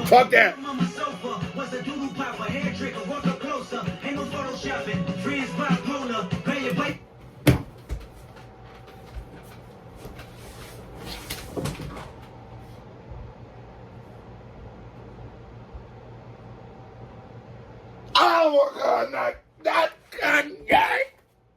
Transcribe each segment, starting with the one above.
Fuck that. Oh my God, not Kanye.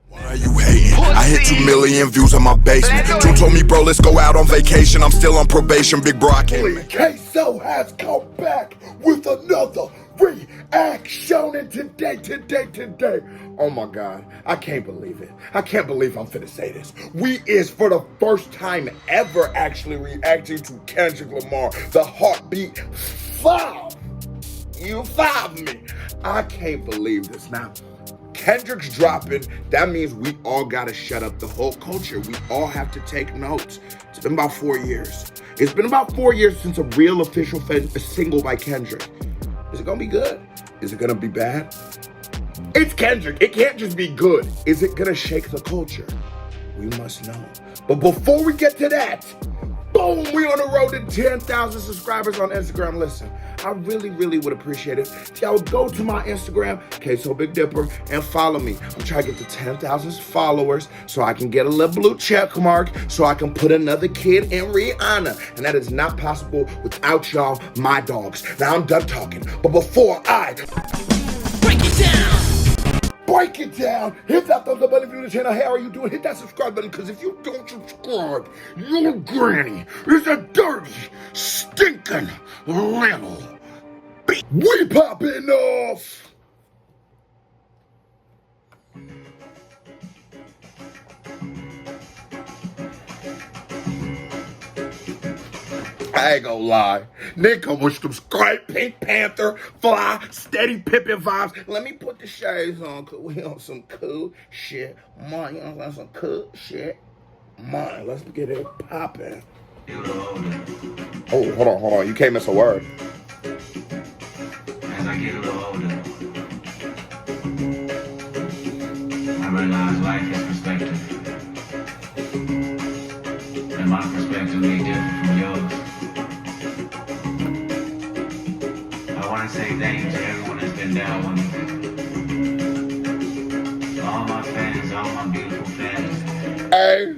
Why are you hating? I hit 2 million views on my basement. Two told me, bro, let's go out on vacation. I'm still on probation, big bro, I can't. DarrenKso has come back with another reaction, and today. Oh my God, I can't believe it. I can't believe I'm finna say this. We is for the first time ever actually reacting to Kendrick Lamar, the Heartbeat 5. You found me. I can't believe this. Now, Kendrick's dropping. That means we all gotta shut up the whole culture. We all have to take notes. It's been about 4 years. It's been about 4 years since a real official single by Kendrick. Is it gonna be good? Is it gonna be bad? It's Kendrick. It can't just be good. Is it gonna shake the culture? We must know. But before we get to that, boom, we on the road to 10,000 subscribers on Instagram. Listen, I really would appreciate it if y'all would go to my Instagram, Kso Big Dipper, and follow me. I'm trying to get to 10,000 followers so I can get a little blue check mark so I can put another kid in Rihanna. And that is not possible without y'all, my dogs. Now I'm done talking. But before I break it down, hit that thumbs up button if you're new to the channel. How are you doing? Hit that subscribe button, because if you don't subscribe, your granny is a dirty, stinking little bitch. We popping off. I ain't gonna lie. Nigga with some straight Pink Panther, fly, steady pippin' vibes. Let me put the shades on, cause we on some cool shit. Man, you know, some cool shit. Man, let's get it poppin'. Oh, hold on. You can't miss a word. As I get a little older, I realize life is perspective. And my perspective may differ from yours. I want to say thank you to everyone that's been down with me. All my fans, all my beautiful fans. Hey,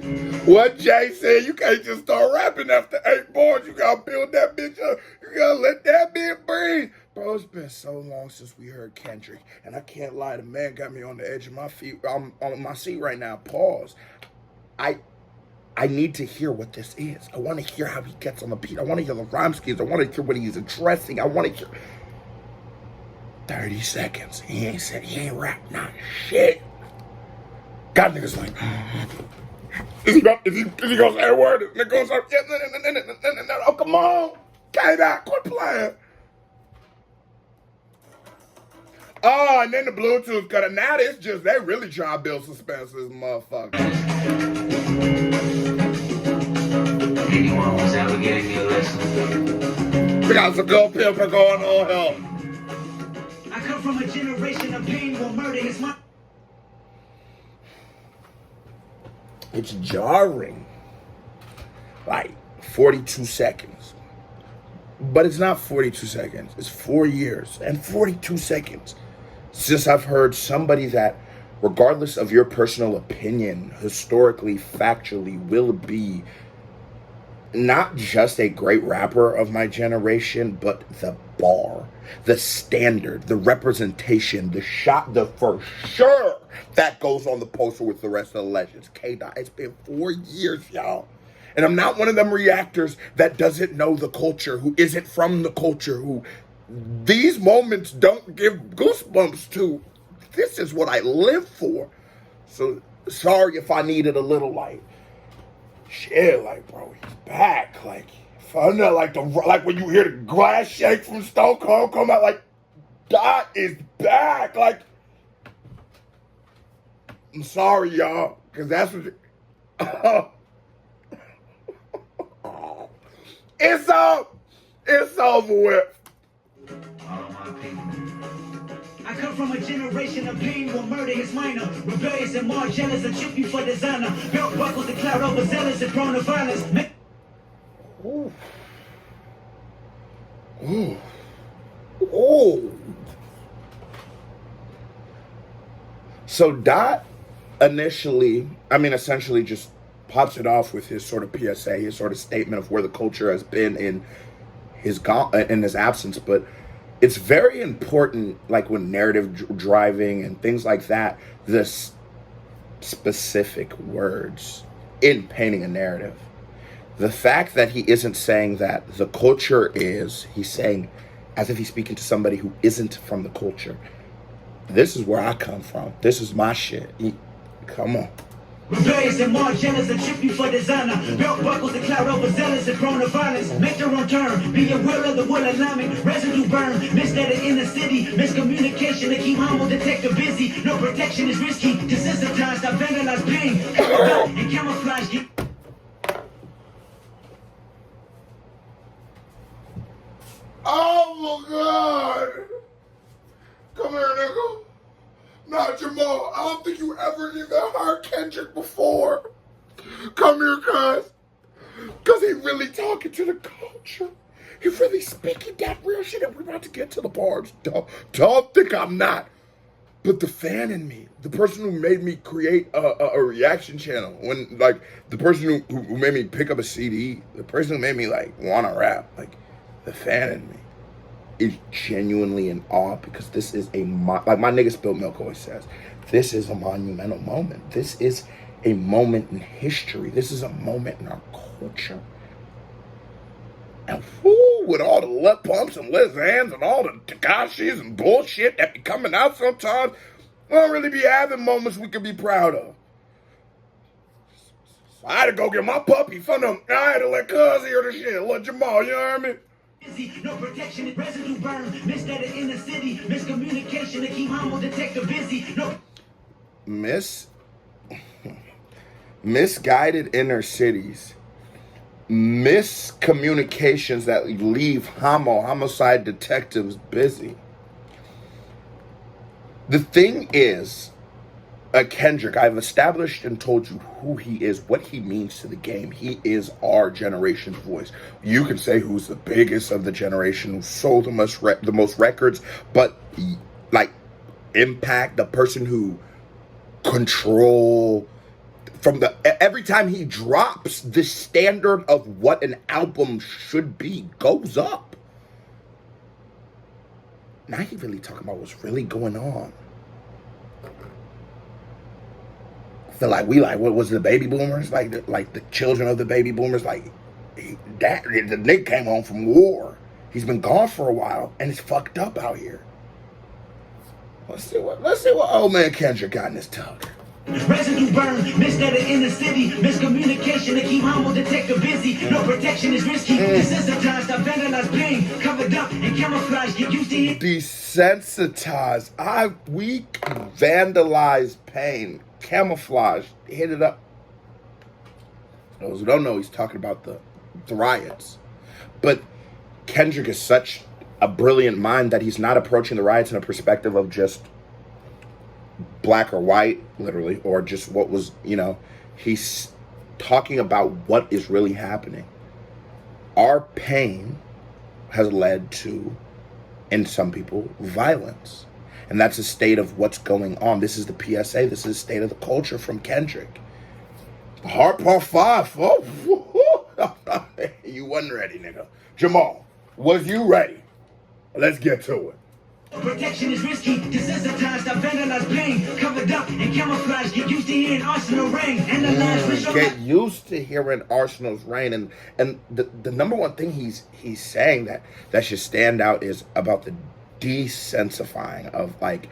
what Jay said, you can't just start rapping after 8 bars. You gotta build that bitch up. You gotta let that bitch breathe. Bro, it's been so long since we heard Kendrick. And I can't lie, the man got me on the edge of my feet. I'm on my seat right now. Pause. I need to hear what this is. I want to hear how he gets on the beat. I want to hear the rhyme schemes. I want to hear what he's addressing. I want to hear 30 seconds. He ain't rap not shit. God, niggas like, is he gonna say a word? Nigga gonna say, oh, come on. K-Dot, quit playing. Oh, and then the Bluetooth cut it. Now it's just, they really try to build suspense this motherfucker. Anyone who's ever gave me a lesson. We got some good people going on here. I come from a generation of pain where murder is my... It's jarring. Like 42 seconds. But it's not 42 seconds. It's 4 years and 42 seconds since I've heard somebody that, regardless of your personal opinion, historically, factually, will be not just a great rapper of my generation, but the bar, the standard, the representation, the shot, the for sure that goes on the poster with the rest of the legends. K-Dot, it's been 4 years, y'all. And I'm not one of them reactors that doesn't know the culture, who isn't from the culture, who these moments don't give goosebumps to. This is what I live for. So sorry if I needed a little like, shit, like, bro, he's back. Like, thunder, like when you hear the glass shake from Stone Cold come out, like, Dot is back. Like, I'm sorry, y'all, because that's what it's over with. I come from a generation of pain where murder is minor. Rebellious and more jealous and chippy for designer. Belt buckles and cloud overzealous and prone to violence. Ooh. Ooh. Oh. So Dot initially, essentially just pops it off with his sort of PSA, his sort of statement of where the culture has been in his absence. But it's very important, like when narrative driving and things like that, this specific words in painting a narrative. The fact that he isn't saying that the culture is, he's saying as if he's speaking to somebody who isn't from the culture. This is where I come from. This is my shit. Come on. Rebellious and more jealous and trip you for designer. Belt buckles and cloud overzealous and prone to violence. Make your own turn. Be a will of the will alignment. Residue burn. Misled in the city. Miscommunication to keep humble detector busy. No protection is risky. Desensitized. I vandalize pain. And camouflage. Oh my God. Come here, nigga. Nah, Jamal, I don't think you ever even heard Kendrick before. Come here, cuz. Cuz he really talking to the culture. He really speaking that real shit, and we're about to get to the bars. Don't think I'm not. But the fan in me, the person who made me create a reaction channel, when, like, the person who made me pick up a CD, the person who made me, like, want to rap, like, the fan in me is genuinely in awe, because this is like my nigga Spilled Milk always says, this is a monumental moment. This is a moment in history. This is a moment in our culture. And whoo, with all the lip pumps and Liz Hands and all the Takashis and bullshit that be coming out sometimes, we don't really be having moments we can be proud of. So I had to go get my puppy from them. I had to let cuz hear the shit. Let Jamal, you know what I mean? No protection, residue burn. Misled in the city. Miscommunication to keep humble detector busy. No. Misguided inner cities. Miscommunications that leave homicide detectives busy. The thing is, Kendrick, I've established and told you who he is, what he means to the game. He is our generation's voice. You can say who's the biggest of the generation, who sold the most records, but like impact, the person who control from every time he drops, the standard of what an album should be goes up. Now he really talking about what's really going on. Feel like what was the baby boomers, like the children of the baby boomers, the nigga came home from war. He's been gone for a while, and it's fucked up out here. Let's see what old man Kendrick got in his tug. Residue burn, misled in the city. Miscommunication to keep humble detector busy. No protection is risky. Desensitized, I vandalize pain. Covered up and camouflage. Get used to it. Desensitized. We vandalize pain. Camouflage. Hit it up. For those who don't know, he's talking about the riots. But Kendrick is such a brilliant mind that he's not approaching the riots in a perspective of just black or white, literally, or just what was, he's talking about what is really happening. Our pain has led to, in some people, violence. And that's a state of what's going on. This is the PSA. This is the state of the culture from Kendrick. Hard part 5. Oh, you wasn't ready, nigga. Jamal, was you ready? Let's get to it. Protection is risky. Desensitized, I vandalize pain. Covered up and camouflage. Get used to hearing Arsenal rain. Get used to hearing Arsenal's rain. And the number one thing he's saying that should stand out is about the desensifying of like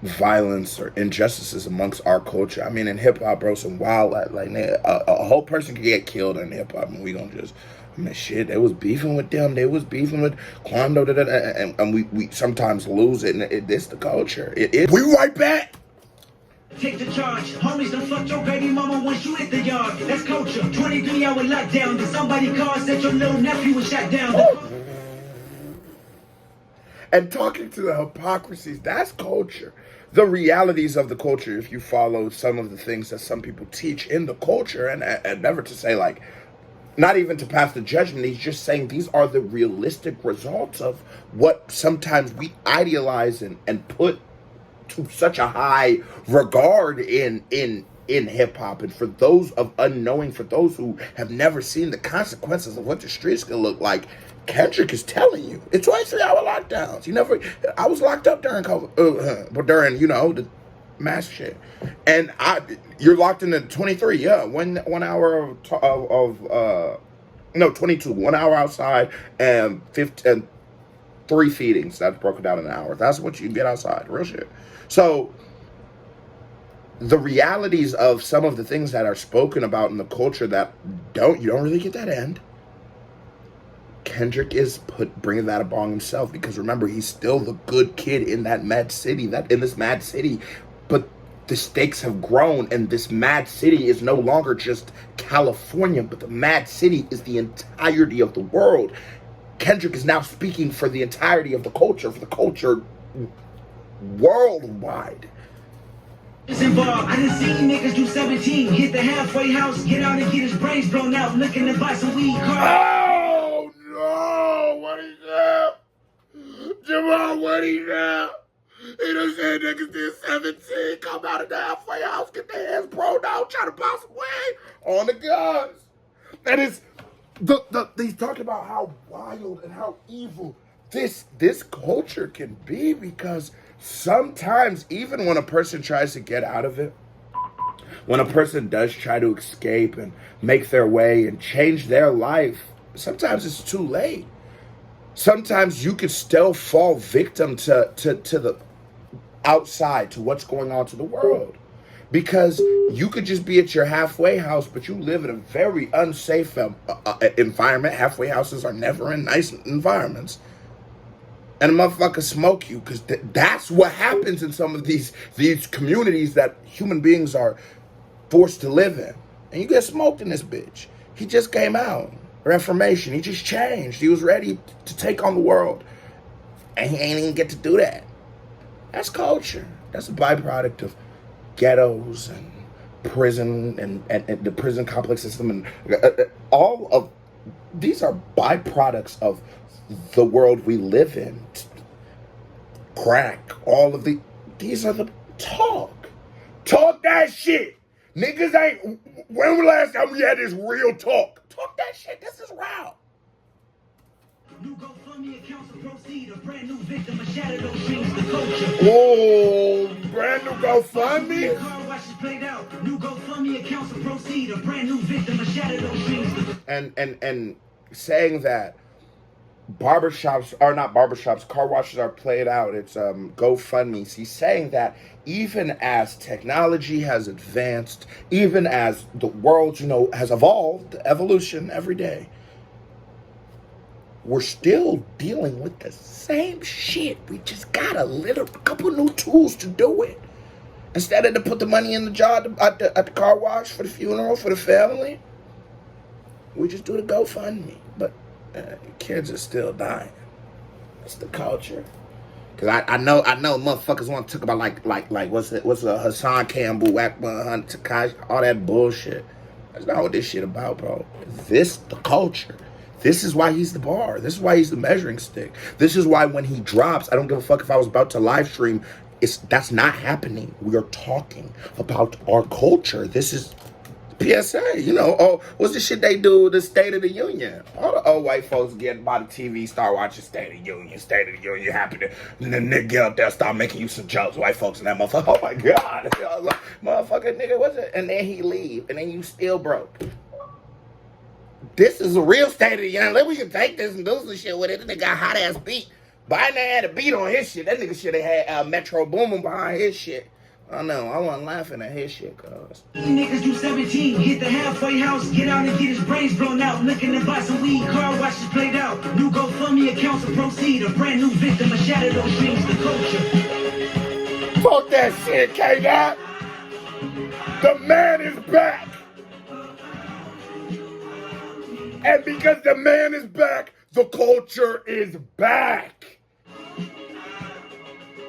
violence or injustices amongst our culture. I mean, in hip hop, bro, some wild like a whole person could get killed in hip hop, and we don't just. Shit, they was beefing with them. They was beefing with Quando, and we sometimes lose it. And it's the culture. We right back. Take the charge. Homies, don't fuck your baby mama once you hit the yard. That's culture. 23-hour lockdown. Did somebody call and said your little nephew was shot down? And talking to the hypocrisies, that's culture. The realities of the culture, if you follow some of the things that some people teach in the culture, and never to say like, not even to pass the judgment. He's just saying these are the realistic results of what sometimes we idealize and put to such a high regard in hip hop. And for those of unknowing, for those who have never seen the consequences of what the streets can look like, Kendrick is telling you it's 23-hour lockdowns. I was locked up during COVID, but during the mass shit, and you're locked into 23. Yeah, 1 hour of 22. 1 hour outside and 3 feedings. That's broken down in an hour. That's what you get outside. Real shit. So the realities of some of the things that are spoken about in the culture that you don't really get that end. Kendrick is bringing that upon himself, because remember, he's still the good kid in this mad city, but the stakes have grown, and this mad city is no longer just California, but the mad city is the entirety of the world. Kendrick is now speaking for the entirety of the culture, for the culture worldwide. Involved. I done seen niggas do 17, hit the halfway house, get out and get his brains blown out, looking to buy some weed Oh no! What is that? Jamal, what is that? He done said niggas did 17, come out of the halfway house, get their hands blown out, try to buy some weed on the guns. And it's he's talking about how wild and how evil this culture can be, because sometimes even when a person tries to get out of it, when a person does try to escape and make their way and change their life, sometimes it's too late. Sometimes you could still fall victim to the outside, to what's going on to the world. Because you could just be at your halfway house, but you live in a very unsafe environment. Halfway houses are never in nice environments. And a motherfucker smoke you, because that's what happens in some of these communities that human beings are forced to live in. And you get smoked in this bitch. He just came out. Reformation. He just changed. He was ready to take on the world. And he ain't even get to do that. That's culture. That's a byproduct of ghettos and prison and the prison complex system. And all of these are byproducts of the world we live in. Crack. All of these are the talk. Talk that shit. Niggas ain't. When was the last time we had this real talk? Talk that shit. This is wild. New GoFundMe accounts will proceed. A brand new victim of shattered those dreams, the culture. Whoa, brand new GoFundMe? Car washes played out. New GoFundMe accounts will proceed. A brand new victim of shattered those dreams. And saying that barbershops are not barbershops, car washes are played out. It's GoFundMe. He's saying that even as technology has advanced, even as the world, has evolved, evolution every day, we're still dealing with the same shit. We just got a couple new tools to do it. Instead of to put the money in the jar at the car wash for the funeral for the family, we just do the GoFundMe. But kids are still dying. It's the culture. Cause I know motherfuckers want to talk about like what's Hassan Campbell, Akbar Hunt, Takashi, all that bullshit. That's not what this shit about, bro. This the culture. This is why he's the bar. This is why he's the measuring stick. This is why when he drops, I don't give a fuck if I was about to live stream. That's not happening. We are talking about our culture. This is PSA, what's the shit they do, the State of the Union? All the old white folks get by the TV, start watching State of the Union happen, and then nigga get up there, start making you some jokes, white folks and that motherfucker, oh my God, motherfucker, nigga, what's it? And then he leave, and then you still broke. This is a real State of the Union. Let we can take this and do some shit with it. And they got hot ass beat. Biden had a beat on his shit. That nigga should have had Metro Boomin behind his shit. I know, I wasn't laughing at his shit, cuz. Niggas do 17, hit the halfway house, get out and get his brains blown out, looking to buy some weed, car washes played out. New GoFundMe accounts will proceed. A brand new victim of shattered those dreams, the culture. Fuck that shit, K-Dot. The man is back. And because the man is back, the culture is back.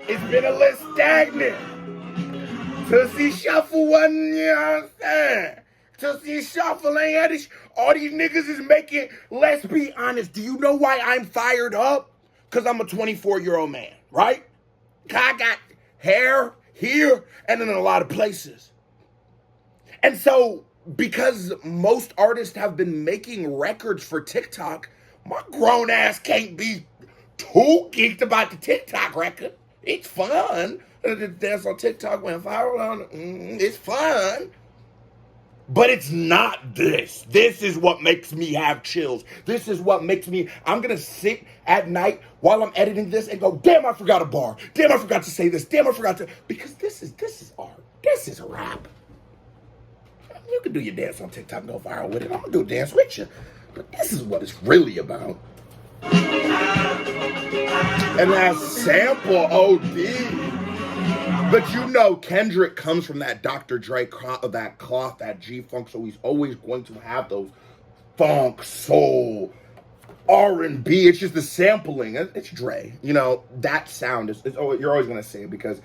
It's been a little stagnant. Tootsie Shuffle wasn't, Jussie Shuffle ain't had this. All these niggas is making, let's be honest, do you know why I'm fired up? Because I'm a 24-year-old man, right? I got hair here and in a lot of places. And so, because most artists have been making records for TikTok, my grown ass can't be too geeked about the TikTok record. It's fun. The dance on TikTok went viral. It's fun. But it's not this. This is what makes me have chills. This is what makes me, I'm going to sit at night while I'm editing this and go, damn, I forgot a bar. Damn, I forgot to say this. Damn, I forgot to, because this is art. This is a rap. You can do your dance on TikTok and go viral with it. I'm going to do a dance with you. But this is what it's really about. And that sample OD. But you know Kendrick comes from that Dr. Dre, that cloth, that G-Funk, so he's always going to have those funk, soul, R&B. It's just the sampling. It's Dre. You know, that sound is you're always going to say it because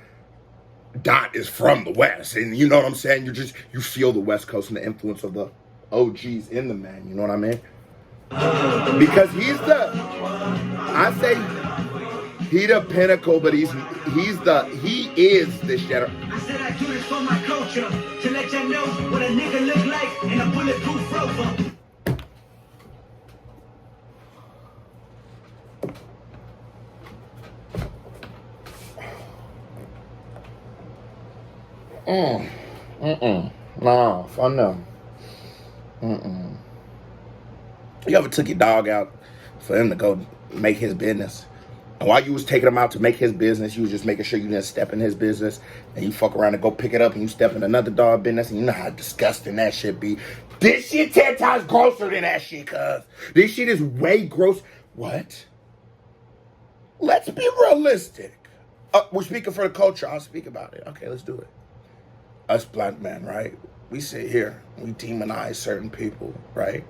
Dot is from the West. And you know what I'm saying? You feel the West Coast and the influence of the OGs in the man. You know what I mean? Because he the pinnacle, but he is this generation. I said I do this for my culture, to let y'all know what a nigga look like in a bulletproof rover. Nah, fun no. You ever took your dog out for him to go make his business? And while you was taking him out to make his business, you was just making sure you didn't step in his business, and you fuck around and go pick it up and you step in another dog business, and you know how disgusting that shit be. This shit 10 times grosser than that shit, cuz. This shit is way gross. What? Let's be realistic. We're speaking for the culture. I'll speak about it. Okay, let's do it. Us black men, right? We sit here, we demonize certain people, right?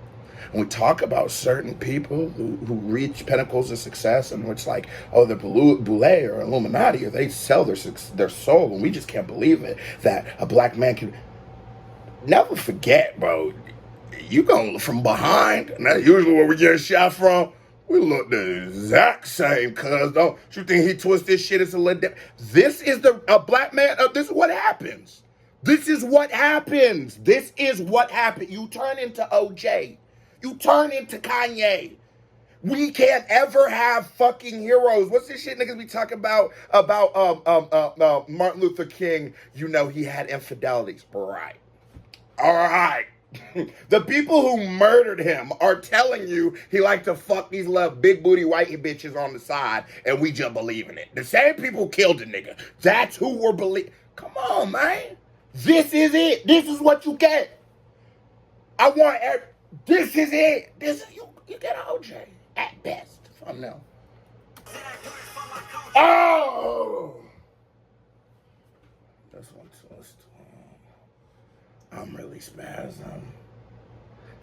And we talk about certain people who reach pinnacles of success, and it's like, oh, they're Boule or Illuminati, or they sell their soul, and we just can't believe it that a black man can. Never forget, bro. You go from behind, and that's usually where we get shot from. We look the exact same, cuz. Don't you think he twists this shit as a little different? This is a black man. This is what happens. This is what happens. This is what happened. You turn into OJ. You turn into Kanye. We can't ever have fucking heroes. What's this shit niggas be talking about Martin Luther King? You know he had infidelities. Right. All right. The people who murdered him are telling you he liked to fuck these little big booty white bitches on the side, and we just believe in it. The same people who killed the nigga. That's who we're believing. Come on, man. This is it. This is what you get. This is it. This is you get an OJ at best from now. Oh, this one's I'm really spazzing.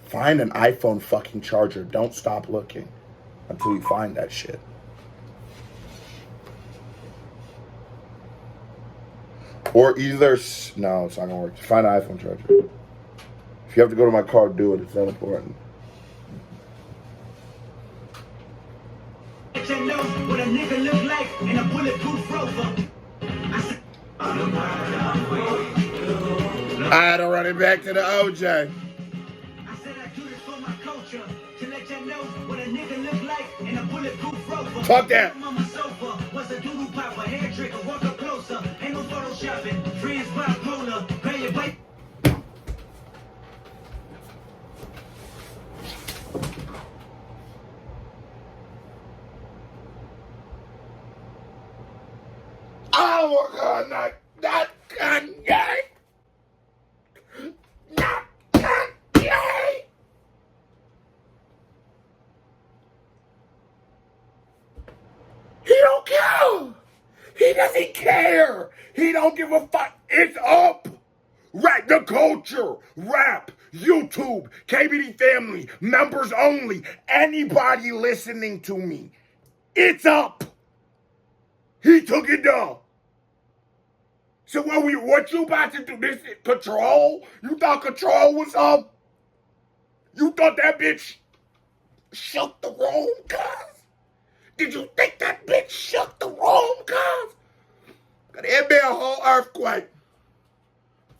Find an iPhone fucking charger. Don't stop looking until you find that shit. Or either no, it's not gonna work. Find an iPhone charger. If you have to go to my car, do it. It's not important. Let you know what a nigga look like in a bulletproof rover. I had to run it back to the OJ. I said I do this for my culture, to let you know what a nigga look like in a bulletproof rover. Fuck that. On my sofa was a doodle popper, hair trigger, walk up closer, ain't no photoshopping, friends bipolar, pay your bike. Oh my God, not Kanye. Not Kanye. He don't care. He doesn't care. He don't give a fuck. It's up. Rap the culture. Rap. YouTube. KBD family. Members only. Anybody listening to me. It's up. He took it down. So what you about to do? This is control? You thought control was up? You thought that bitch shook the room, cuz? Did you think that bitch shook the room, cuz? It'd be a whole earthquake.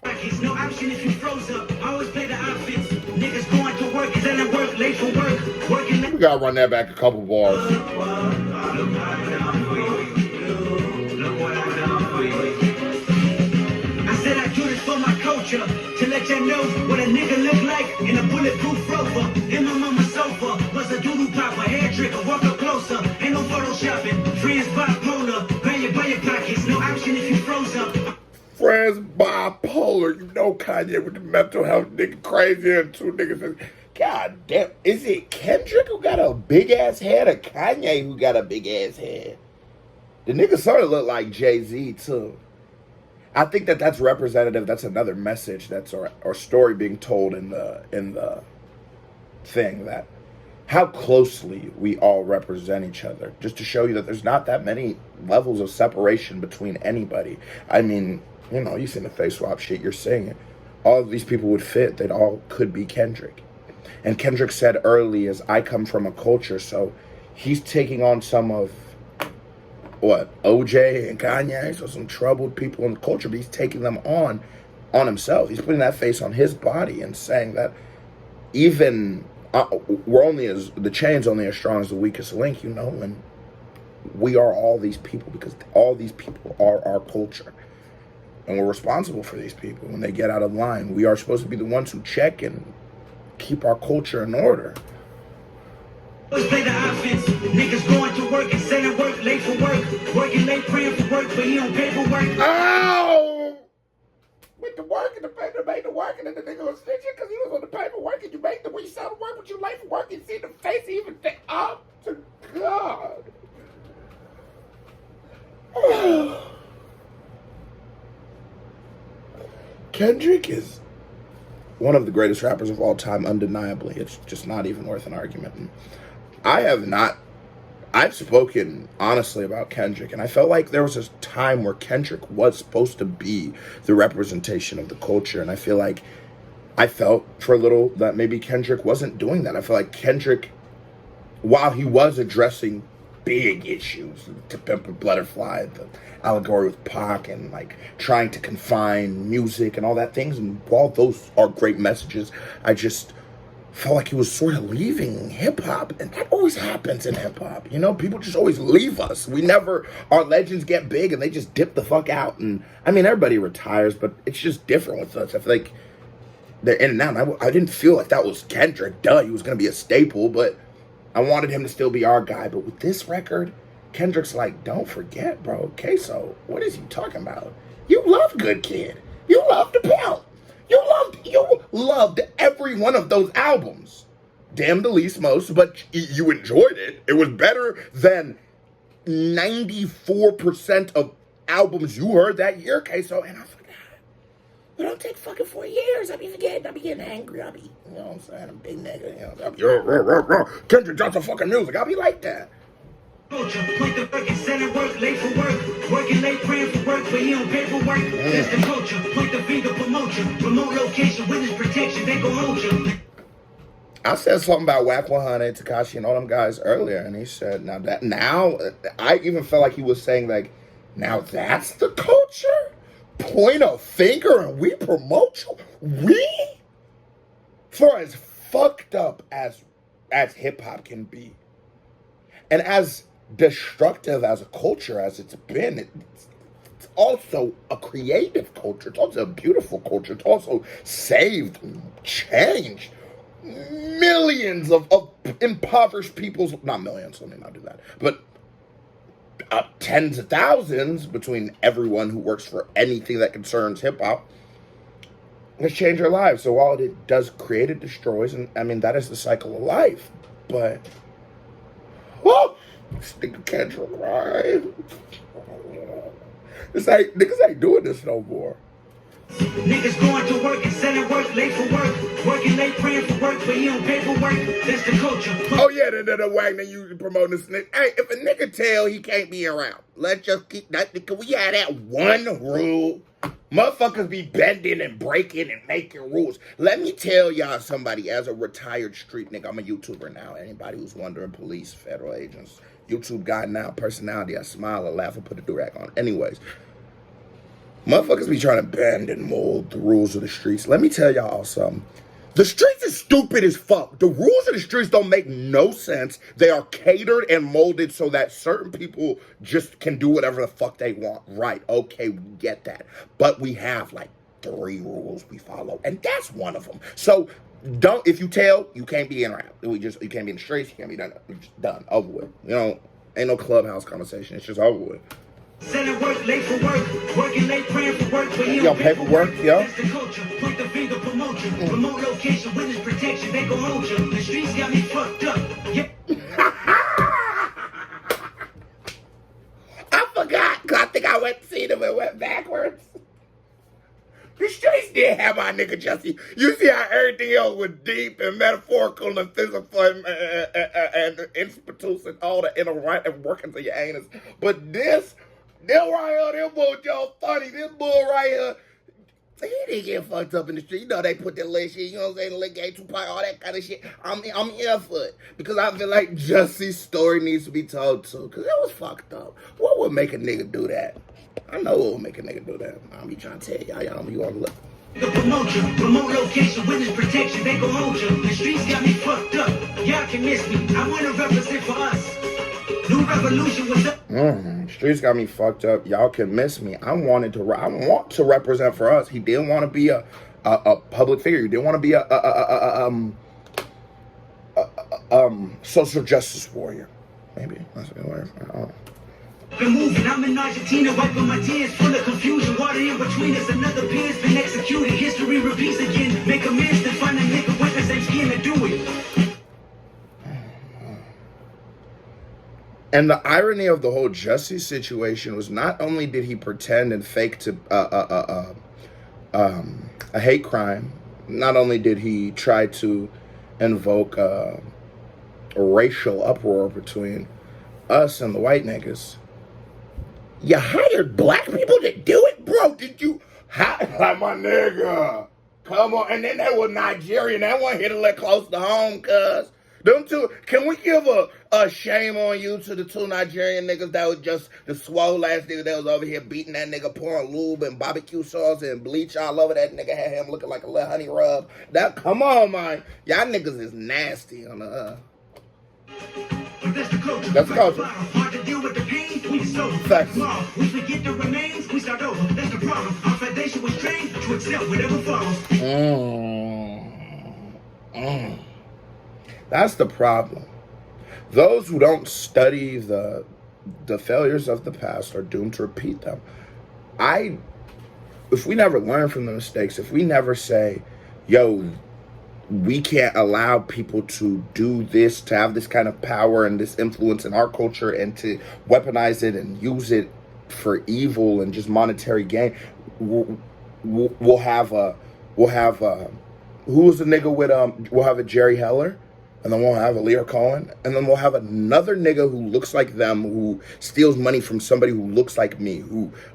It's no option if you froze up. Always play the offense. Niggas going to work, is at work, late for work. Working late. We gotta run that back a couple bars. I said I do this for my culture, to let you know what a nigga look like in a bulletproof rover. In my mama's sofa was a doodle popper, hair trigger, walk up closer. Ain't no photoshopping, friends bipolar. Burn your pockets, no option if you froze up. Friends bipolar, you know Kanye with the mental health nigga crazy and two niggas. God damn, is it Kendrick who got a big ass head or Kanye who got a big ass head? The nigga sort of look like Jay-Z too. I think that's representative. That's another message that's or story being told in the thing, that how closely we all represent each other, just to show you that there's not that many levels of separation between anybody. I mean, you know, you seen the face swap shit, you're saying it. All of these people would fit. They all could be Kendrick. And Kendrick said early, as I come from a culture, so he's taking on some of what, OJ and Kanye, so some troubled people in the culture, but he's taking them on himself. He's putting that face on his body and saying that even the chain's only as strong as the weakest link, you know, and we are all these people because all these people are our culture. And we're responsible for these people. When they get out of line, we are supposed to be the ones who check and keep our culture in order. Always play the offense. Niggas going to work and sending work, late for work. Working late, praying for work, but he on paperwork. Oh! With the work and the paper, made the work, and then the nigga was snitching because he was on the paperwork, and you make the way you saw the work, but you late for work, and see the face even think, oh, to God. Kendrick is one of the greatest rappers of all time, undeniably. It's just not even worth an argument. And I've spoken honestly about Kendrick, and I felt like there was a time where Kendrick was supposed to be the representation of the culture, and I felt for a little that maybe Kendrick wasn't doing that. I feel like Kendrick, while he was addressing big issues, To Pimp a Butterfly, the allegory with Pac, and like trying to confine music and all that things, and while those are great messages, I just felt like he was sort of leaving hip-hop, and that always happens in hip-hop. You know, people just always leave us. Our legends get big and they just dip the fuck out. And I mean, everybody retires, but it's just different with us. I feel like they're in and out. I didn't feel like that was Kendrick. He was going to be a staple, but I wanted him to still be our guy. But with this record, Kendrick's like, don't forget, bro, Queso, what is he talking about? You love Good Kid. You love The Pimp. You loved every one of those albums. Damn the least most, but you enjoyed it. It was better than 94% of albums you heard that year, Queso. And I forgot. It don't take fucking 4 years. I be forgetting. I be getting angry. I be, you know what I'm saying? I'm a big nigga. You know, Kendrick Johnson fucking music. I be like that. Culture, point the work and sending work, late for work. Working late, praying for work, but he on paperwork. That's the culture. Point the finger, promote you. Remote location, witness protection, they gon' hold you. I said something about Whack 100, Tekashi, and all them guys earlier, and he said, now, I even felt like he was saying, like, now that's the culture? Point a finger and we promote you? We? For as fucked up as hip-hop can be, and as destructive as a culture as it's been, it's also a creative culture. It's also a beautiful culture. It's also saved and changed millions of impoverished people's, not millions, let me not do that, but tens of thousands between everyone who works for anything that concerns hip-hop. It's changed their lives. So while it does create, it destroys, and I mean, that is the cycle of life. But whoa, this nigga Kendrick, right? Niggas ain't doing this no more. Niggas going to work and sending work, late for work. Working late, praying for work, but he on paperwork. That's the culture. Oh yeah, the Wagner usually promoting this nigga. Hey, if a nigga tell he can't be around, let's just keep that. Can we have that one rule? Motherfuckers be bending and breaking and making rules. Let me tell y'all somebody, as a retired street nigga, I'm a YouTuber now. Anybody who's wondering, police, federal agents, YouTube guy now, personality, I smile, I laugh, and put a durag on. Anyways, motherfuckers be trying to bend and mold the rules of the streets. Let me tell y'all something. The streets is stupid as fuck. The rules of the streets don't make no sense. They are catered and molded so that certain people just can do whatever the fuck they want. Right, okay, we get that. But we have like 3 rules we follow, and that's one of them. So if you tell, you can't be in rap. You can't be in the streets, you can't be done. It's just done, over with. You know, ain't no clubhouse conversation. It's just over with. Sending work late for work, working late, praying for work. But yo, paperwork, yo. That's the culture. Point the finger, promote you. Remote location, witness protection. They gon' hold you. The streets got me fucked up. Yeah. I forgot, because I think I went to see them and went backwards. The streets did have my nigga Jussie. You see how everything else was deep and metaphorical and physical and institutes and all the inner right and workings of your anus. But this right here, this bull Joe funny. This bull right here, he didn't get fucked up in the street. You know they put that little shit, you know what I'm saying, the little gay Tupac, all that kind of shit. I'm here for it. Because I feel like Jussie's story needs to be told too. Because it was fucked up. What would make a nigga do that? I know what would make a nigga do that. I'll be trying to tell y'all you want to look. The promote you, remote location, witness protection, they gon' hold you. The streets got me fucked up. Y'all can miss me. I wanna represent for us. New revolution was up. Streets got me fucked up. Y'all can miss me. I want to represent for us. He didn't want to be a public figure. He didn't want to be a social justice warrior. Maybe that's a good word for it. I don't know. Been moving, I'm in Argentina, wiping my tears, full of confusion. Water in between us, another peer's been executed. History repeats again. Make amends, then find a nigga with the same skin to do it. And the irony of the whole Jussie situation was not only did he pretend and fake to a hate crime, not only did he try to invoke a racial uproar between us and the white niggas. You hired black people to do it, bro? Did you hire my nigga? Come on. And then there was Nigerian. That one hit a little close to home, cuz. Them two, can we give a shame on you to the 2 Nigerian niggas that was just the swole ass nigga that was over here beating that nigga, pouring lube and barbecue sauce and bleach all over that nigga, had him looking like a little honey rub. That, come on, man. Y'all niggas is nasty on the, That's the culture. That's the culture. Hard to deal with the pain, we sober. Facts. We forget the remains, we start over. That's the problem. Our foundation was trained to accept whatever follows. That's the problem. Those who don't study the failures of the past are doomed to repeat them. If we never learn from the mistakes, if we never say, yo, we can't allow people to do this, to have this kind of power and this influence in our culture and to weaponize it and use it for evil and just monetary gain, we'll have who's the nigga with we'll have a Jerry Heller, and then we'll have a Lear Cohen, and then we'll have another nigga who looks like them, who steals money from somebody who looks like me,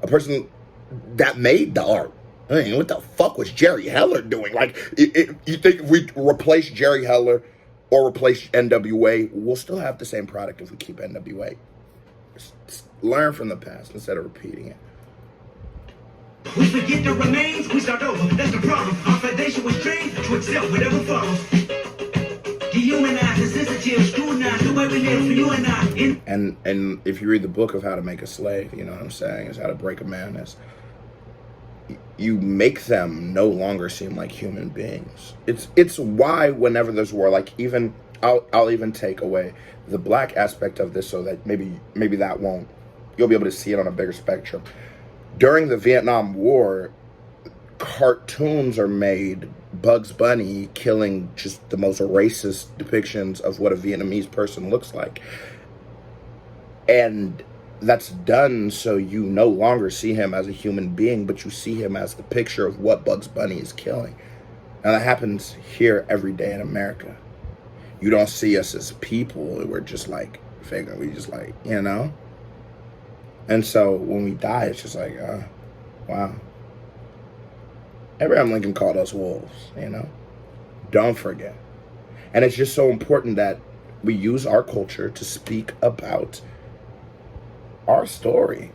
a person that made the art. I mean, what the fuck was Jerry Heller doing? Like, you think if we replace Jerry Heller or replace NWA, we'll still have the same product if we keep NWA. Just learn from the past instead of repeating it. We forget the remains, we start over. That's the problem. Our foundation was trained to accept whatever follows. Dehumanize, insensitive, scrutinize the way we live for you and I. And if you read the book of How to Make a Slave, you know what I'm saying? It's How to Break a Man. You make them no longer seem like human beings. It's why whenever there's war, like even I'll even take away the black aspect of this so that maybe that won't, you'll be able to see it on a bigger spectrum. During the Vietnam War, cartoons are made, Bugs Bunny killing just the most racist depictions of what a Vietnamese person looks like. And that's done so you no longer see him as a human being, but you see him as the picture of what Bugs Bunny is killing. And that happens here every day in America. You don't see us as people. We're just like, we just like, you know? And so when we die, it's just like, wow. Abraham Lincoln called us wolves, you know? Don't forget. And it's just so important that we use our culture to speak about our story.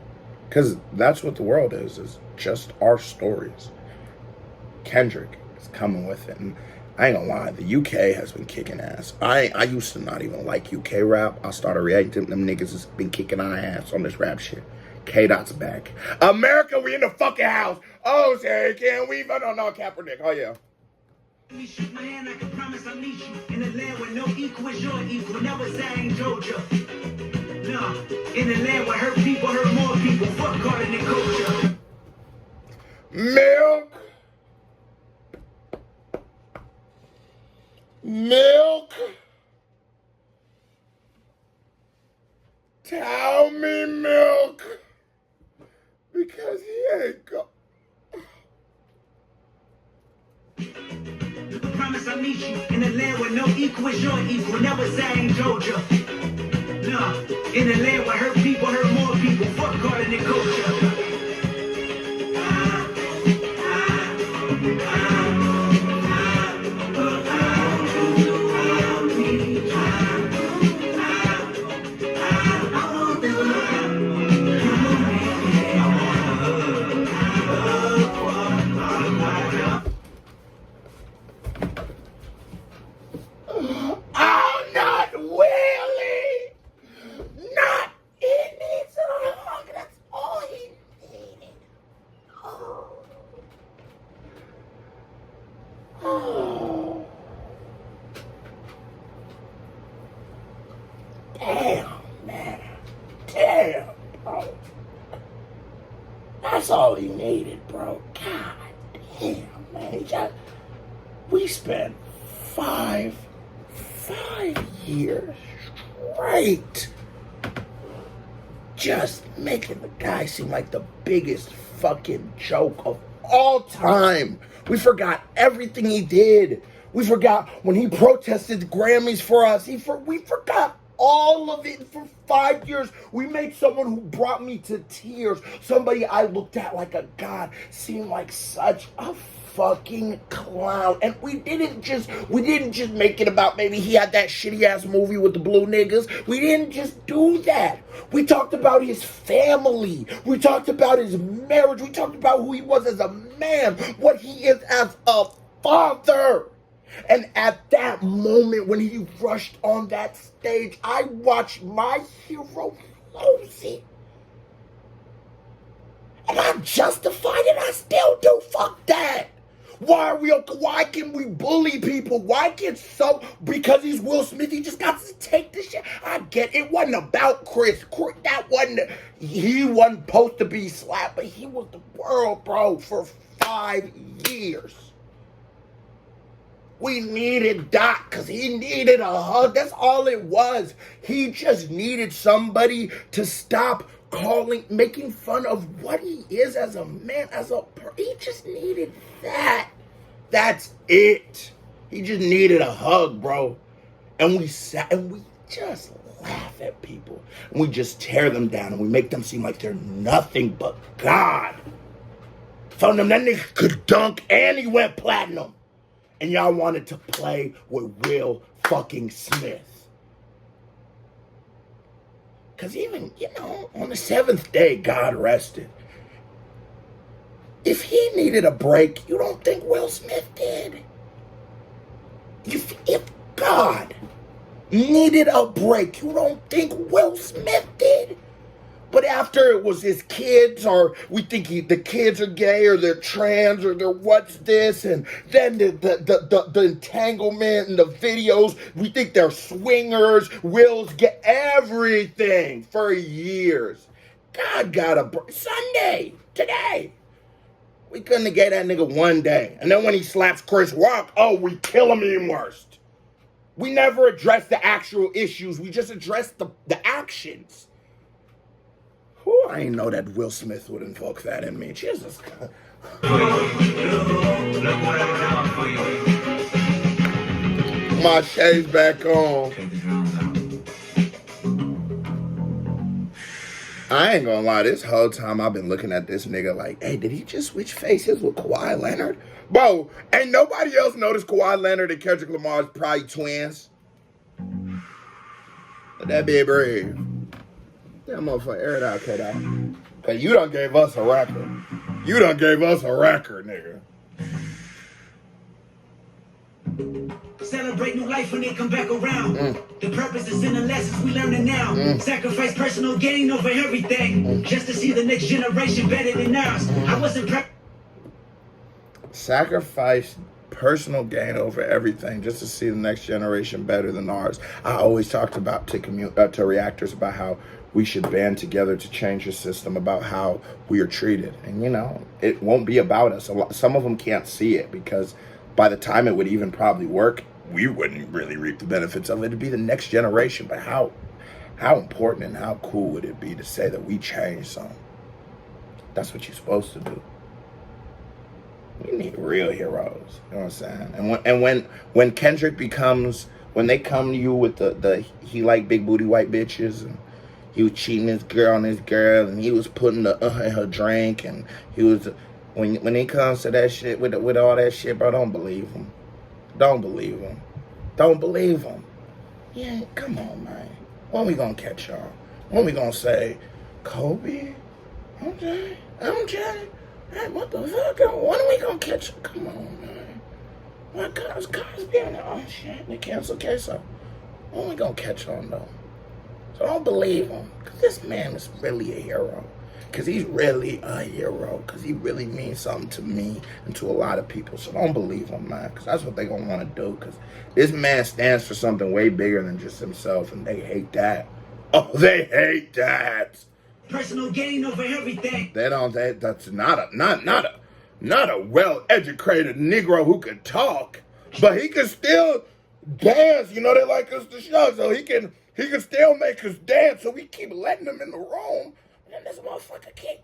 Because that's what the world is just our stories. Kendrick is coming with it. And I ain't gonna lie, the UK has been kicking ass. I used to not even like UK rap. I started reacting to them niggas has been kicking our ass on this rap shit. K-Dot's back. America, we in the fucking house. Oh, say, can we? No, Kaepernick. Oh, yeah. Let me shake my hand, I can promise I'll meet you in a land where no equal is your equal. Never say I ain't told you. No, in a land where hurt people hurt more people. Fuck harder than culture. Milk. Tell me, Milk. Because he ain't go. Promise I'll meet you in a land where no equal is your equal. Never say I ain't told you. No, in a land where hurt people hurt more people. Fuck harder than culture. That's all he needed, bro. God damn, man. We spent five years straight just making the guy seem like the biggest fucking joke of all time. We forgot everything he did. We forgot when he protested the Grammys for us. We forgot all of it for 5 years. We made someone who brought me to tears, somebody I looked at like a god, seem like such a fucking clown. And we didn't just make it about maybe he had that shitty ass movie with the blue niggas. We didn't just do that. We talked about his family. We talked about his marriage. We talked about who he was as a man, what he is as a father. And at that moment when he rushed on that stage, I watched my hero lose it. And I'm justified and I still do. Fuck that. Why can we bully people? Because he's Will Smith, he just got to take the shit. I get it. Wasn't about Chris. He wasn't supposed to be slapped, but he was the world, bro, for 5 years. We needed Doc because he needed a hug. That's all it was. He just needed somebody to stop making fun of what he is as a man, he just needed that. That's it. He just needed a hug, bro. And we sat and we just laugh at people. And we just tear them down and we make them seem like they're nothing but God. Telling them that nigga could dunk and he went platinum. And y'all wanted to play with Will fucking Smith. Because even, on the seventh day, God rested. If he needed a break, you don't think Will Smith did? If God needed a break, you don't think Will Smith did? But after it was his kids, or we think the kids are gay, or they're trans, or they're what's this, and then the entanglement and the videos, we think they're swingers. Will's get everything for years. God got a break. Sunday, today. We couldn't have gave that nigga one day. And then when he slaps Chris Rock, we kill him even worse. We never addressed the actual issues. We just addressed the actions. I didn't know that Will Smith would invoke that in me. Jesus. My shades back on. I ain't gonna lie, this whole time I've been looking at this nigga like, hey, did he just switch faces with Kawhi Leonard? Bro, ain't nobody else noticed Kawhi Leonard and Kendrick Lamar is probably twins. Let that be brave. That motherfucker, air it out, kiddo. Cause you done gave us a record. You done gave us a record, nigga. Celebrate new life when they come back around. The purpose is in the lessons we learning now. Sacrifice personal gain over everything. Just to see the next generation better than ours. I wasn't Sacrifice personal gain over everything just to see the next generation better than ours. I always talked about to reactors about how we should band together to change the system, about how we are treated. And, you know, it won't be about us. Some of them can't see it because by the time it would even probably work, we wouldn't really reap the benefits of it. It'd be the next generation. But how important and how cool would it be to say that we changed something? That's what you're supposed to do. You need real heroes. You know what I'm saying? And when Kendrick becomes, when they come to you with the he like big booty white bitches, and he was cheating his girl on his girl, and he was putting the in her drink, and he was, when he comes to that shit with all that shit, bro, don't believe him. Don't believe him. Don't believe him. Yeah, come on, man. When we gonna catch y'all? When we gonna say, Kobe? MJ? Hey, what the fuck? When are we gonna catch him? Come on, man. What Cosby and oh shit, they cancel queso. When we gonna catch on though? So don't believe him, cause this man is really a hero. Cause he's really a hero. Cause he really means something to me and to a lot of people. So don't believe him, man. Cause that's what they gonna want to do. Cause this man stands for something way bigger than just himself, and they hate that. Oh, they hate that. personal gain over everything. That's not a well-educated Negro who can talk, but he can still dance. You know, they like us to show, so he can still make us dance. So we keep letting him in the room, and this motherfucker keep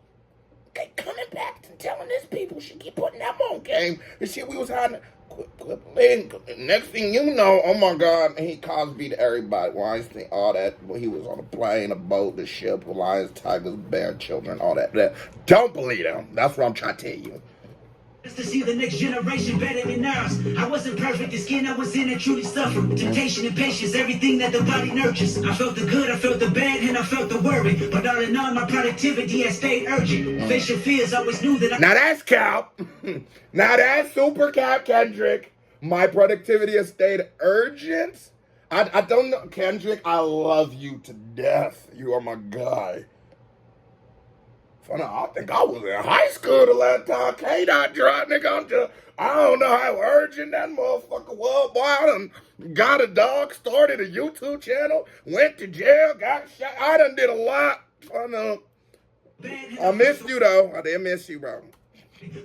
coming back and telling his people she keep putting them on game. The shit we was hiding. Next thing you know, oh my God, and he Cosby to everybody. Weinstein, all that. He was on a plane, a boat, the ship, lions, tigers, bear, children, all that. Don't believe him. That's what I'm trying to tell you. Just to see the next generation better than ours. I wasn't perfect, the skin I was in and truly suffered. Temptation and patience, everything that the body nurtures. I felt the good, I felt the bad, and I felt the worry. But all in all, my productivity has stayed urgent. Facial fears, always knew that Now that's cap. Now that's super cap, Kendrick. My productivity has stayed urgent. I don't know, Kendrick, I love you to death. You are my guy. I think I was in high school the last time K-Dot dropped, nigga. I don't know how urgent that motherfucker was. Boy, I done got a dog, started a YouTube channel, went to jail, got shot. I done did a lot. I missed you, though. I did miss you, bro.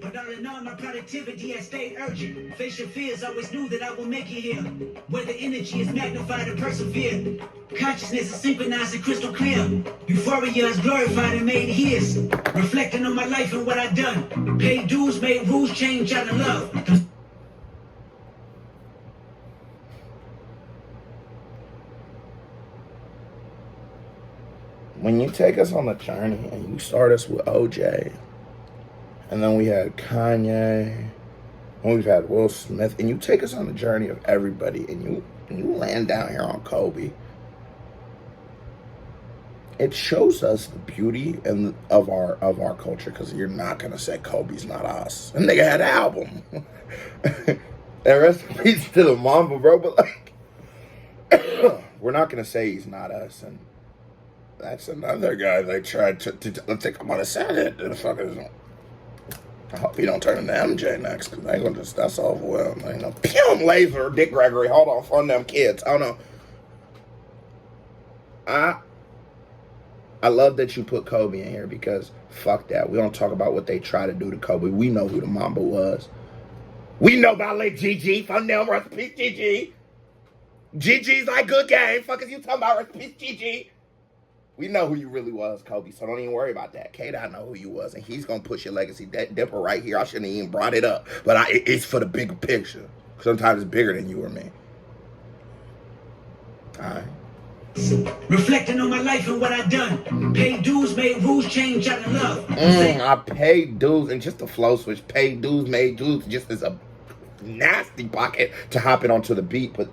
But all in all, my productivity has stayed urgent. Facial fears, always knew that I will make it here. Where the energy is magnified and persevere. Consciousness is synchronized and crystal clear. Euphoria is glorified and made his. Reflecting on my life and what I've done. Paid dues, made rules, change out of love. When you take us on a journey and you start us with OJ, and then we had Kanye, and we've had Will Smith, and you take us on the journey of everybody, and you land down here on Kobe. It shows us the beauty of our culture, because you're not gonna say Kobe's not us. And nigga had an album. And rest in peace to the Mamba, bro. But like, we're not gonna say he's not us. And that's another guy they tried to I think I'm gonna say it. The fuckers. I hope he don't turn into MJ next, because they ain't gonna just, that's all well. You know, Pum Laser, Dick Gregory, hold on, fun them kids. I don't know. I love that you put Kobe in here, because fuck that. We don't talk about what they try to do to Kobe. We know who the Mamba was. We know about like GG, fun them, rest in peace, GG. GG's like good game. Fuck is you talking about, rest in peace, GG. We know who you really was, Kobe, so don't even worry about that. K-Dot know who you was, and he's going to push your legacy. That dipper right here, I shouldn't have even brought it up, but it's for the bigger picture. Sometimes it's bigger than you or me. All right? Reflecting on my life and what I done. Paid dues, made rules, change out of love. I paid dues, and just the flow switch. Paid dues, made dues, just as a nasty pocket to hop it onto the beat. But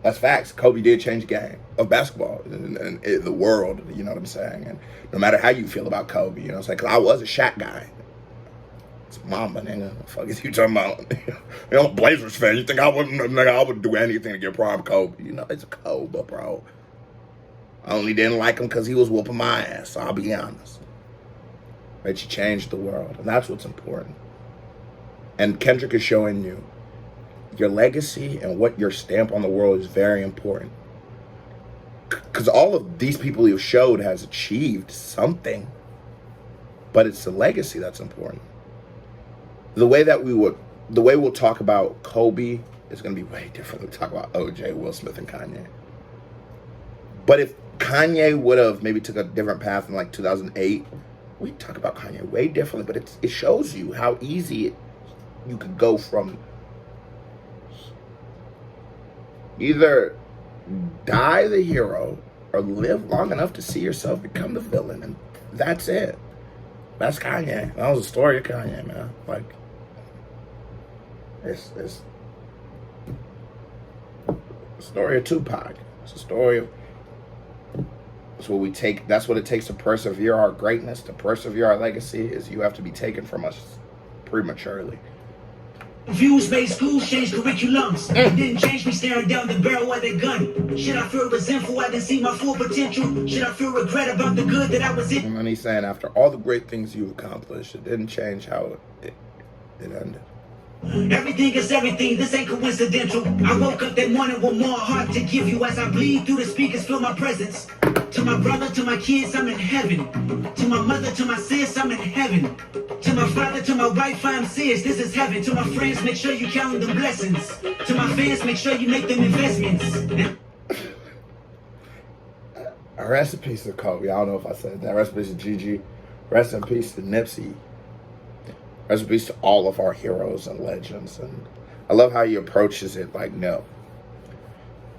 that's facts. Kobe did change the game of basketball and the world. You know what I'm saying? And no matter how you feel about Kobe, you know what I'm saying? Because I was a Shaq guy. It's mama, nigga. What the fuck is you talking about? I'm a Blazers fan. You think I would do anything to get prime Kobe? You know, it's a Kobe, bro. I only didn't like him because he was whooping my ass, so I'll be honest. But you changed the world, and that's what's important. And Kendrick is showing you your legacy and what your stamp on the world is very important. Because all of these people you showed has achieved something, but it's the legacy that's important. The way we'll talk about Kobe is going to be way different than we talk about OJ, Will Smith, and Kanye. But if Kanye would have maybe took a different path in like 2008, we'd talk about Kanye way differently. But it shows you how easy you could go from either die the hero or live long enough to see yourself become the villain. And that's it. That's Kanye. That was the story of Kanye, man. Like, it's the story of Tupac. It's the story of... That's what it takes to persevere our greatness, to persevere our legacy, is you have to be taken from us prematurely. Views made schools change curriculums. It didn't change me staring down the barrel of their gun. Should I feel resentful I didn't see my full potential? Should I feel regret about the good that I was in? And then he's saying, after all the great things you've accomplished, it didn't change how it ended. Everything is everything, this ain't coincidental. I woke up that morning with more heart to give you. As I bleed through the speakers, feel my presence. To my brother, to my kids, I'm in heaven. To my mother, to my sis, I'm in heaven. To my father, to my wife, I'm serious, this is heaven. To my friends, make sure you count them blessings. To my fans, make sure you make them investments. Rest in peace to Kobe. I don't know if I said that. Rest in peace to Gigi. Rest in peace to Nipsey. Rest in peace to all of our heroes and legends. And I love how he approaches it like, no.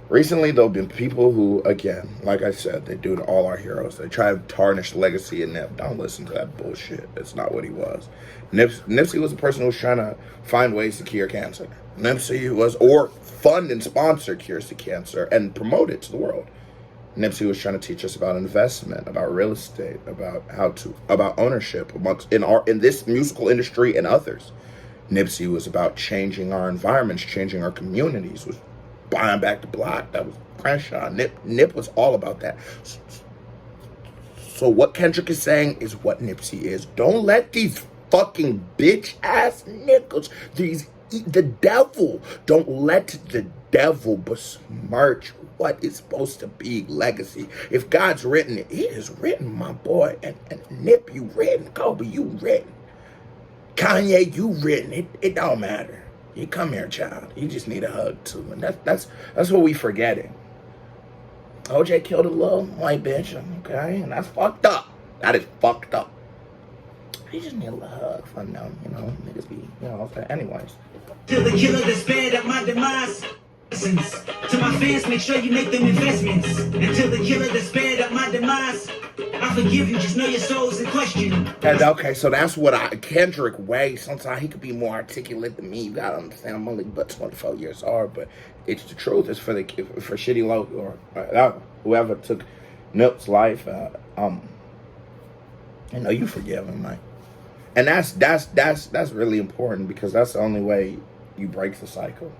Recently, there have been people who, again, like I said, they do to all our heroes. They try to tarnish the legacy of Nip. Don't listen to that bullshit. It's not what he was. Nipsey was a person who was trying to find ways to cure cancer. Nipsey was, or fund and sponsor cures to cancer and promote it to the world. Nipsey was trying to teach us about investment, about real estate, about ownership in this musical industry and others. Nipsey was about changing our environments, changing our communities, was buying back the block. That was Crenshaw. Nip was all about that. So what Kendrick is saying is what Nipsey is. Don't let these fucking bitch ass niggas, the devil, don't let the devil besmirch what is supposed to be legacy. If God's written it, it is written, my boy. And Nip, you written. Kobe, you written. Kanye, you written. It don't matter. You come here, child. You just need a hug too. And that's what we forgetting. OJ killed a little white bitch, okay? And that's fucked up. That is fucked up. You just need a little hug for them, you know? Niggas be, you know, anyways. Till the killer despaired at my demise. To my fans, make sure you make them investments. Until the killer despaired at my demise, I forgive you, just know your soul's in question. And okay, so that's what Kendrick way. Sometimes he could be more articulate than me. You gotta understand, I'm only but 24 years old, but it's the truth. It's for Shitty Loc or whoever took Nip's life. I know you forgive him, man. And that's really important, because that's the only way you break the cycle.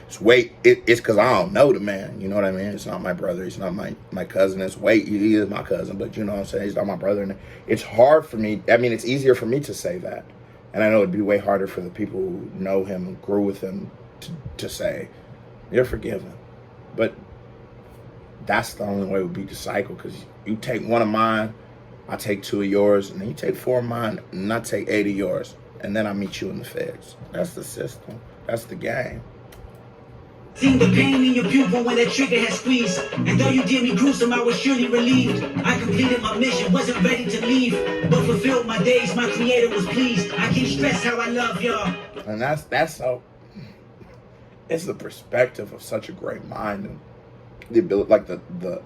It's because I don't know the man, you know what I mean? It's not my brother, he's not my cousin. It's he is my cousin, but you know what I'm saying? He's not my brother. And it's hard for me. I mean, it's easier for me to say that. And I know it'd be way harder for the people who know him and grew with him to say, you're forgiven. But that's the only way we beat the cycle, because you take one of mine, I take 2 of yours, and then you take 4 of mine, and I take 8 of yours. And then I meet you in the feds. That's the system. That's the game. Seen the pain in your pupil when that trigger had squeezed. And though you did me gruesome, I was surely relieved. I completed my mission, wasn't ready to leave, but fulfilled my days, my creator was pleased. I can't stress how I love y'all. And that's so, it's the perspective of such a great mind, and the ability, like the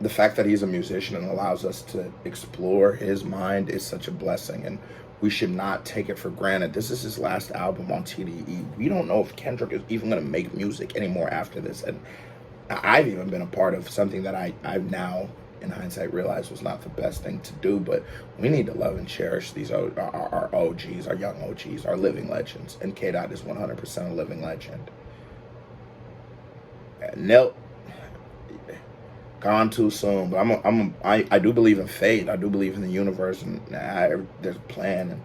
the fact that he's a musician and allows us to explore his mind is such a blessing, and we should not take it for granted. This is his last album on TDE. We don't know if Kendrick is even going to make music anymore after this, and I've even been a part of something that I've now, in hindsight, realized was not the best thing to do, but we need to love and cherish these our OGs, our young OGs, our living legends, and K-Dot is 100% a living legend. Nip, gone too soon, but I do believe in fate. I do believe in the universe, and there's a plan, and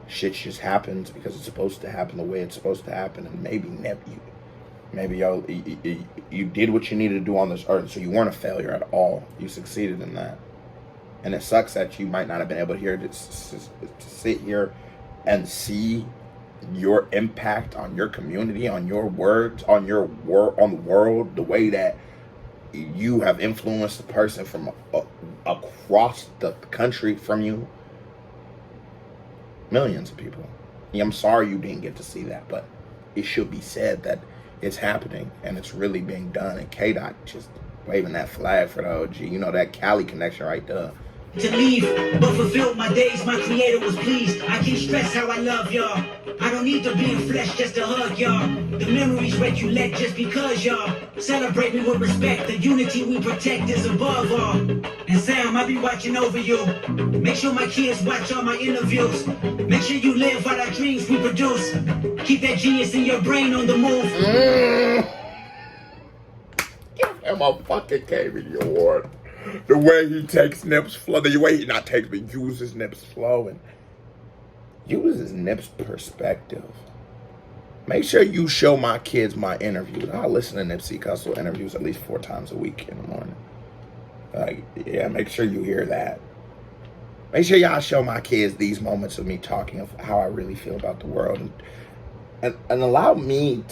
shit just happens because it's supposed to happen the way it's supposed to happen. And maybe Nip, you did what you needed to do on this earth, so you weren't a failure at all. You succeeded in that, and it sucks that you might not have been able to sit here and see your impact on your community, on your words, on the world, the way that you have influenced a person from across the country from you. Millions of people. Yeah, I'm sorry you didn't get to see that, but it should be said that it's happening and it's really being done. And K-Dot just waving that flag for the OG. You know, that Cali connection right there. To leave, but fulfilled my days, my creator was pleased. I can't stress how I love y'all. I don't need to be in flesh just to hug y'all. The memories recollect just because y'all celebrate me with respect. The unity we protect is above all. And Sam, I'll be watching over you. Make sure my kids watch all my interviews. Make sure you live by our dreams we produce. Keep that genius in your brain on the move. Give him a fucking KBD award. The way he takes Nip's flow, the way he not takes, but uses Nip's flow and uses Nip's perspective. Make sure you show my kids my interviews. I listen to Nipsey Hussle interviews at least 4 times a week in the morning. Yeah, make sure you hear that. Make sure y'all show my kids these moments of me talking of how I really feel about the world, and allow me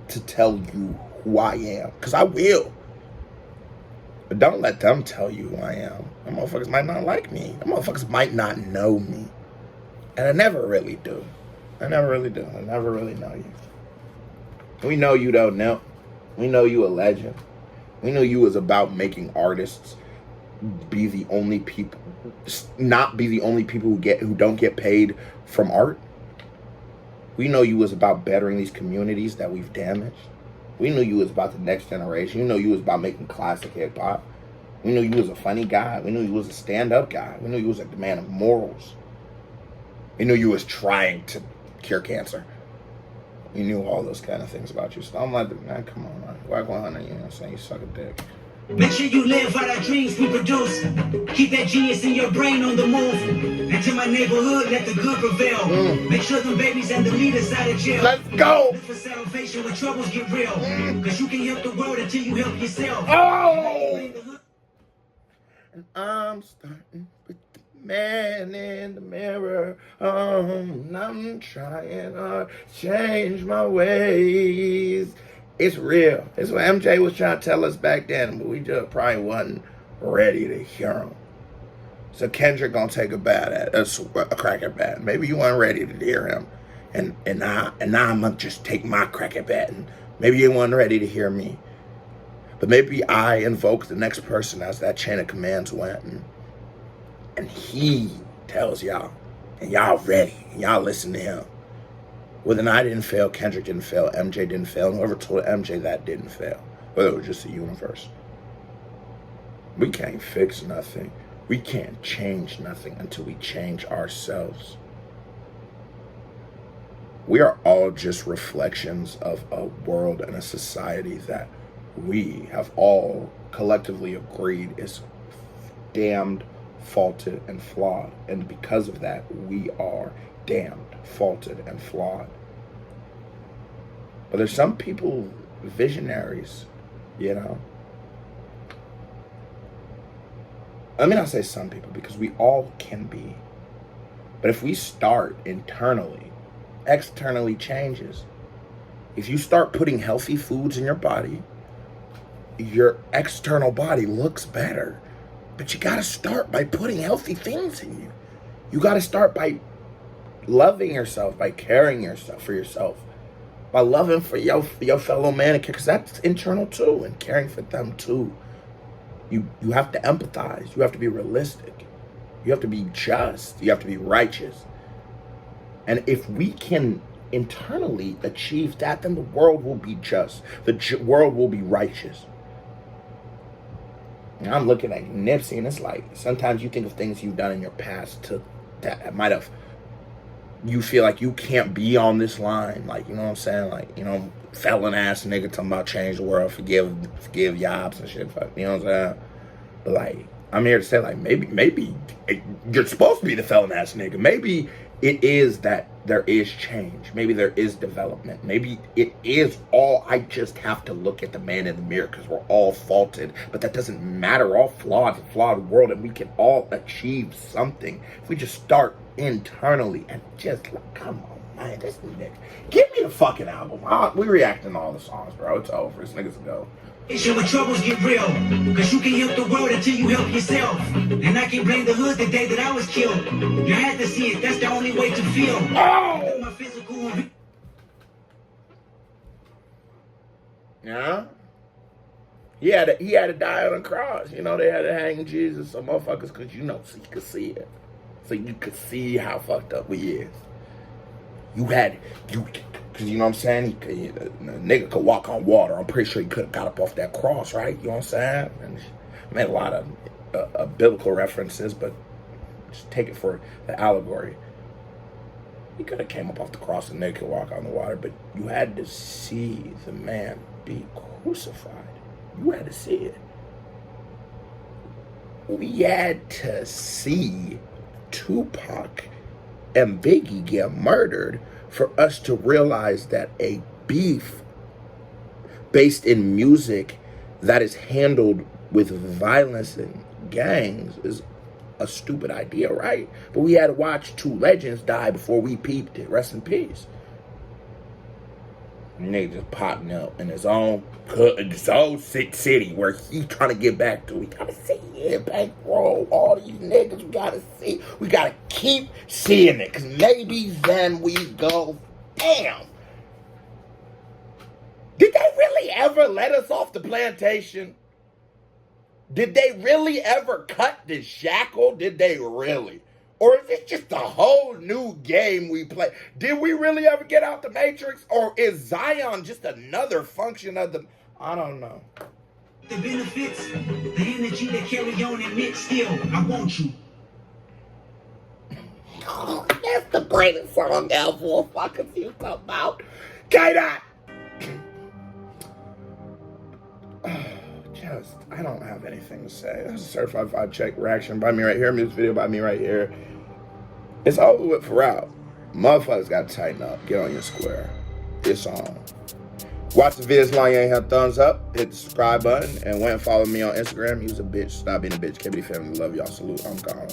to tell you who I am, because I will. But don't let them tell you who I am. Them motherfuckers might not like me. Them motherfuckers might not know me. And I never really do. I never really do. I never really know you. We know you though, Nip. We know you a legend. We know you was about making artists be the only people, not be the only people who don't get paid from art. We know you was about bettering these communities that we've damaged. We knew you was about the next generation. We knew you was about making classic hip hop. We knew you was a funny guy. We knew you was a stand-up guy. We knew you was a man of morals. We knew you was trying to cure cancer. We knew all those kind of things about you. So I'm like, man, come on, man. Why go on? You know what I'm saying? You suck a dick. Make sure you live by our dreams we produce. Keep that genius in your brain on the move. And to my neighborhood, let the good prevail. Make sure them babies and the leaders out of jail. Let's go. Look for salvation when troubles get real. Cause you can help the world until you help yourself. Oh! And I'm starting with the man in the mirror. And I'm trying to change my ways. It's real. It's what MJ was trying to tell us back then, but we just probably wasn't ready to hear him. So Kendrick gonna take a crack at bat. Maybe you weren't ready to hear him, and now I'm gonna just take my crack at bat. And maybe you weren't ready to hear me, but maybe I invoke the next person as that chain of commands went, and he tells y'all, and y'all ready, and y'all listen to him. Whether I didn't fail, Kendrick didn't fail, MJ didn't fail, and whoever told MJ that didn't fail. Whether it was just the universe. We can't fix nothing. We can't change nothing until we change ourselves. We are all just reflections of a world and a society that we have all collectively agreed is damned, faulted, and flawed. And because of that, we are damned, faulted, and flawed. But there's some people, visionaries, you know. I mean, I say some people because we all can be. But if we start internally, externally changes. If you start putting healthy foods in your body, your external body looks better. But you gotta start by putting healthy things in you. You gotta start by loving yourself, by caring yourself for yourself, by loving for your fellow man, because that's internal too, and caring for them too. You have to empathize. You have to be realistic. You have to be just. You have to be righteous. And if we can internally achieve that, then the world will be just. The world will be righteous. And I'm looking at Nipsey, and it's like, sometimes you think of things you've done in your past that might have, you feel like you can't be on this line. Like, you know what I'm saying? Like, you know, felon ass nigga talking about change the world, forgive yobs and shit. You know what I'm saying? But like, I'm here to say, like, maybe you're supposed to be the felon ass nigga. Maybe it is that there is change. Maybe there is development. Maybe it is all, I just have to look at the man in the mirror because we're all faulted. But that doesn't matter. We're all flawed. It's a flawed world, and we can all achieve something if we just start internally and just like, come on, man, this nigga. Give me the fucking album. We reacting to all the songs, bro. It's over. This nigga's a go. When troubles get real, cause you can help the world until you help yourself. And I can't blame the hood the day that I was killed. You had to see it, that's the only way to feel. Oh! My physical and yeah? He had to die on a cross. You know, they had to hang Jesus, some motherfuckers, cause you know, so you could see it. So you could see how fucked up we is. Because you know what I'm saying? A nigga could walk on water. I'm pretty sure he could have got up off that cross, right? You know what I'm saying? And made a lot of biblical references, but just take it for the allegory. He could have came up off the cross and nigga could walk on the water, but you had to see the man be crucified. You had to see it. We had to see Tupac and Biggie get murdered for us to realize that a beef based in music that is handled with violence and gangs is a stupid idea, right? But we had to watch two legends die before we peeped it. Rest in peace. Nigga just popping up in his own city where he's trying to get back to. We gotta see it, bankroll all these niggas. We gotta see. We gotta keep seeing it, cause maybe then we go, damn. Did they really ever let us off the plantation? Did they really ever cut the shackle? Did they really? Or is this just a whole new game we play? Did we really ever get out the Matrix? Or is Zion just another function of the... I don't know. the benefits, the energy that carry on and mix still, I want you. That's the greatest song ever. What fuck you talking about? K-Dot! I don't have anything to say. That's a certified 5 check reaction by me right here. Music video by me right here. It's over with for out. Motherfuckers got to tighten up. Get on your square. It's on. Watch the videos long you ain't have thumbs up. Hit the subscribe button. And went and follow me on Instagram. Use a bitch. Stop being a bitch. KB family. Love y'all. Salute. I'm gone.